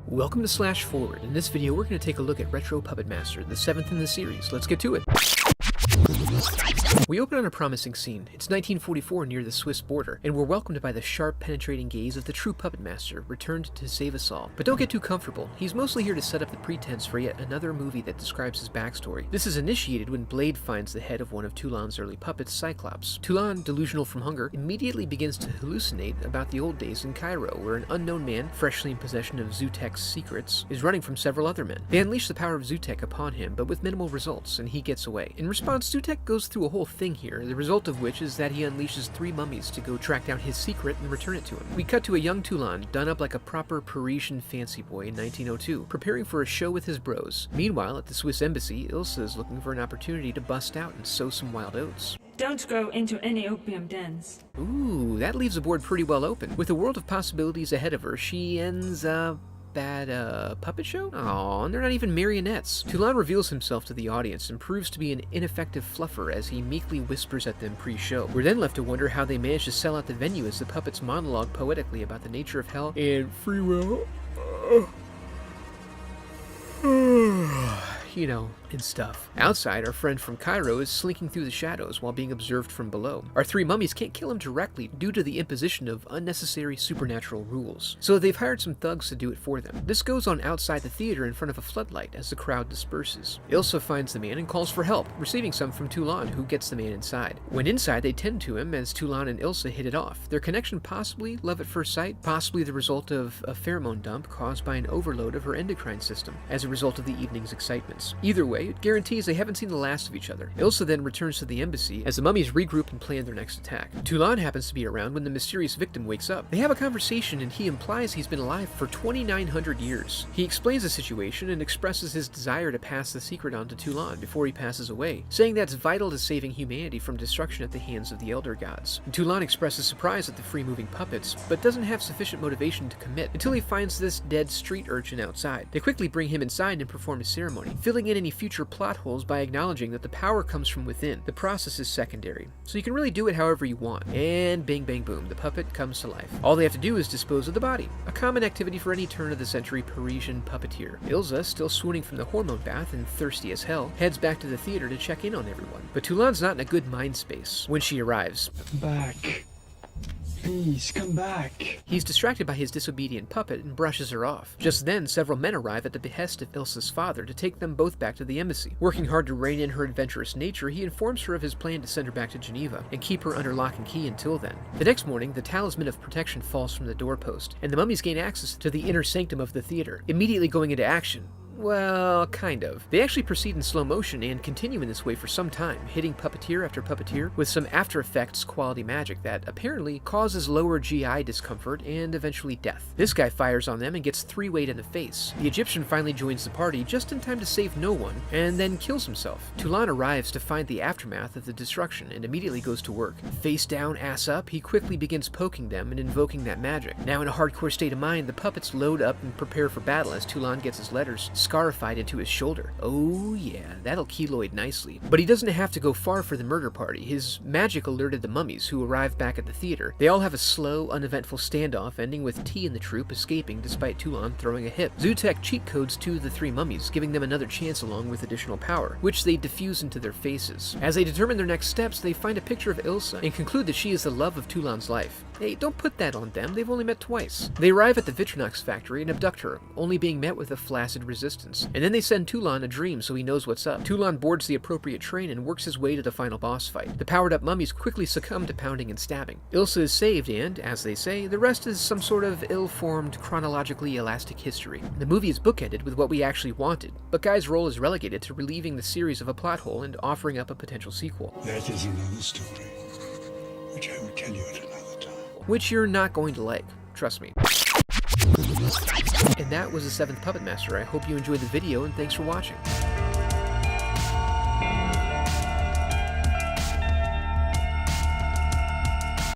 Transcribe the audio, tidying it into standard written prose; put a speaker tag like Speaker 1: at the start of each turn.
Speaker 1: Welcome to Slash Forward. In this video, we're going to take a look at Retro Puppet Master, the 7th in the series. Let's get to it. We open on a promising scene. It's 1944 near the Swiss border, and we're welcomed by the sharp, penetrating gaze of the true Puppet Master, returned to save us all. But don't get too comfortable. He's mostly here to set up the pretense for yet another movie that describes his backstory. This is initiated when Blade finds the head of one of Toulon's early puppets, Cyclops. Toulon, delusional from hunger, immediately begins to hallucinate about the old days in Cairo, where an unknown man, freshly in possession of Zootek's secrets, is running from several other men. They unleash the power of Zootek upon him, but with minimal results, and he gets away. In response, Zootek goes through a whole thing here, the result of which is that he unleashes 3 mummies to go track down his secret and return it to him. We cut to a young Toulon, done up like a proper Parisian fancy boy in 1902, preparing for a show with his bros. Meanwhile, at the Swiss embassy, Ilsa is looking for an opportunity to bust out and sow some wild oats.
Speaker 2: Don't go into any opium dens.
Speaker 1: Ooh, that leaves the board pretty well open. With a world of possibilities ahead of her, she ends up at a puppet show? Aw, and they're not even marionettes. Toulon reveals himself to the audience and proves to be an ineffective fluffer as he meekly whispers at them pre-show. We're then left to wonder how they managed to sell out the venue as the puppets monologue poetically about the nature of hell and free will. You know, and stuff. Outside, our friend from Cairo is slinking through the shadows while being observed from below. Our 3 mummies can't kill him directly due to the imposition of unnecessary supernatural rules, so they've hired some thugs to do it for them. This goes on outside the theater in front of a floodlight as the crowd disperses. Ilsa finds the man and calls for help, receiving some from Toulon, who gets the man inside. When inside, they tend to him as Toulon and Ilsa hit it off. Their connection possibly love at first sight, possibly the result of a pheromone dump caused by an overload of her endocrine system as a result of the evening's excitements. Either way, it guarantees they haven't seen the last of each other. Ilsa then returns to the embassy as the mummies regroup and plan their next attack. Toulon happens to be around when the mysterious victim wakes up. They have a conversation and he implies he's been alive for 2,900 years. He explains the situation and expresses his desire to pass the secret on to Toulon before he passes away, saying that's vital to saving humanity from destruction at the hands of the Elder Gods. And Toulon expresses surprise at the free-moving puppets, but doesn't have sufficient motivation to commit until he finds this dead street urchin outside. They quickly bring him inside and perform a ceremony, filling in any future plot holes by acknowledging that the power comes from within. The process is secondary, so you can really do it however you want. And bing bang boom, the puppet comes to life. All they have to do is dispose of the body, a common activity for any turn-of-the-century Parisian puppeteer. Ilsa, still swooning from the hormone bath and thirsty as hell, heads back to the theater to check in on everyone. But Toulon's not in a good mind space when she arrives.
Speaker 3: Back. Please, come back.
Speaker 1: He's distracted by his disobedient puppet and brushes her off. Just then, several men arrive at the behest of Ilsa's father to take them both back to the embassy. Working hard to rein in her adventurous nature, he informs her of his plan to send her back to Geneva and keep her under lock and key until then. The next morning, the talisman of protection falls from the doorpost, and the mummies gain access to the inner sanctum of the theater, immediately going into action. Well, kind of. They actually proceed in slow motion and continue in this way for some time, hitting puppeteer after puppeteer with some After Effects quality magic that apparently causes lower GI discomfort and eventually death. This guy fires on them and gets 3-weight in the face. The Egyptian finally joins the party just in time to save no one, and then kills himself. Toulon arrives to find the aftermath of the destruction and immediately goes to work. Face down, ass up, he quickly begins poking them and invoking that magic. Now in a hardcore state of mind, the puppets load up and prepare for battle as Toulon gets his letters scarified into his shoulder. Oh yeah, that'll keloid nicely. But he doesn't have to go far for the murder party. His magic alerted the mummies, who arrive back at the theater. They all have a slow, uneventful standoff, ending with T and the troop escaping despite Toulon throwing a hip. Zootek cheat codes 2 of the 3 mummies, giving them another chance along with additional power, which they diffuse into their faces. As they determine their next steps, they find a picture of Ilsa and conclude that she is the love of Toulon's life. Hey, don't put that on them, they've only met twice. They arrive at the Vitronox factory and abduct her, only being met with a flaccid resistance. And then they send Toulon a dream so he knows what's up. Toulon boards the appropriate train and works his way to the final boss fight. The powered-up mummies quickly succumb to pounding and stabbing. Ilsa is saved and, as they say, the rest is some sort of ill-formed, chronologically elastic history. The movie is bookended with what we actually wanted, but Guy's role is relegated to relieving the series of a plot hole and offering up a potential sequel.
Speaker 3: That is another story, which I will tell you at another time.
Speaker 1: Which you're not going to like, trust me. And that was the 7th Puppet Master. I hope you enjoyed the video, and thanks for watching.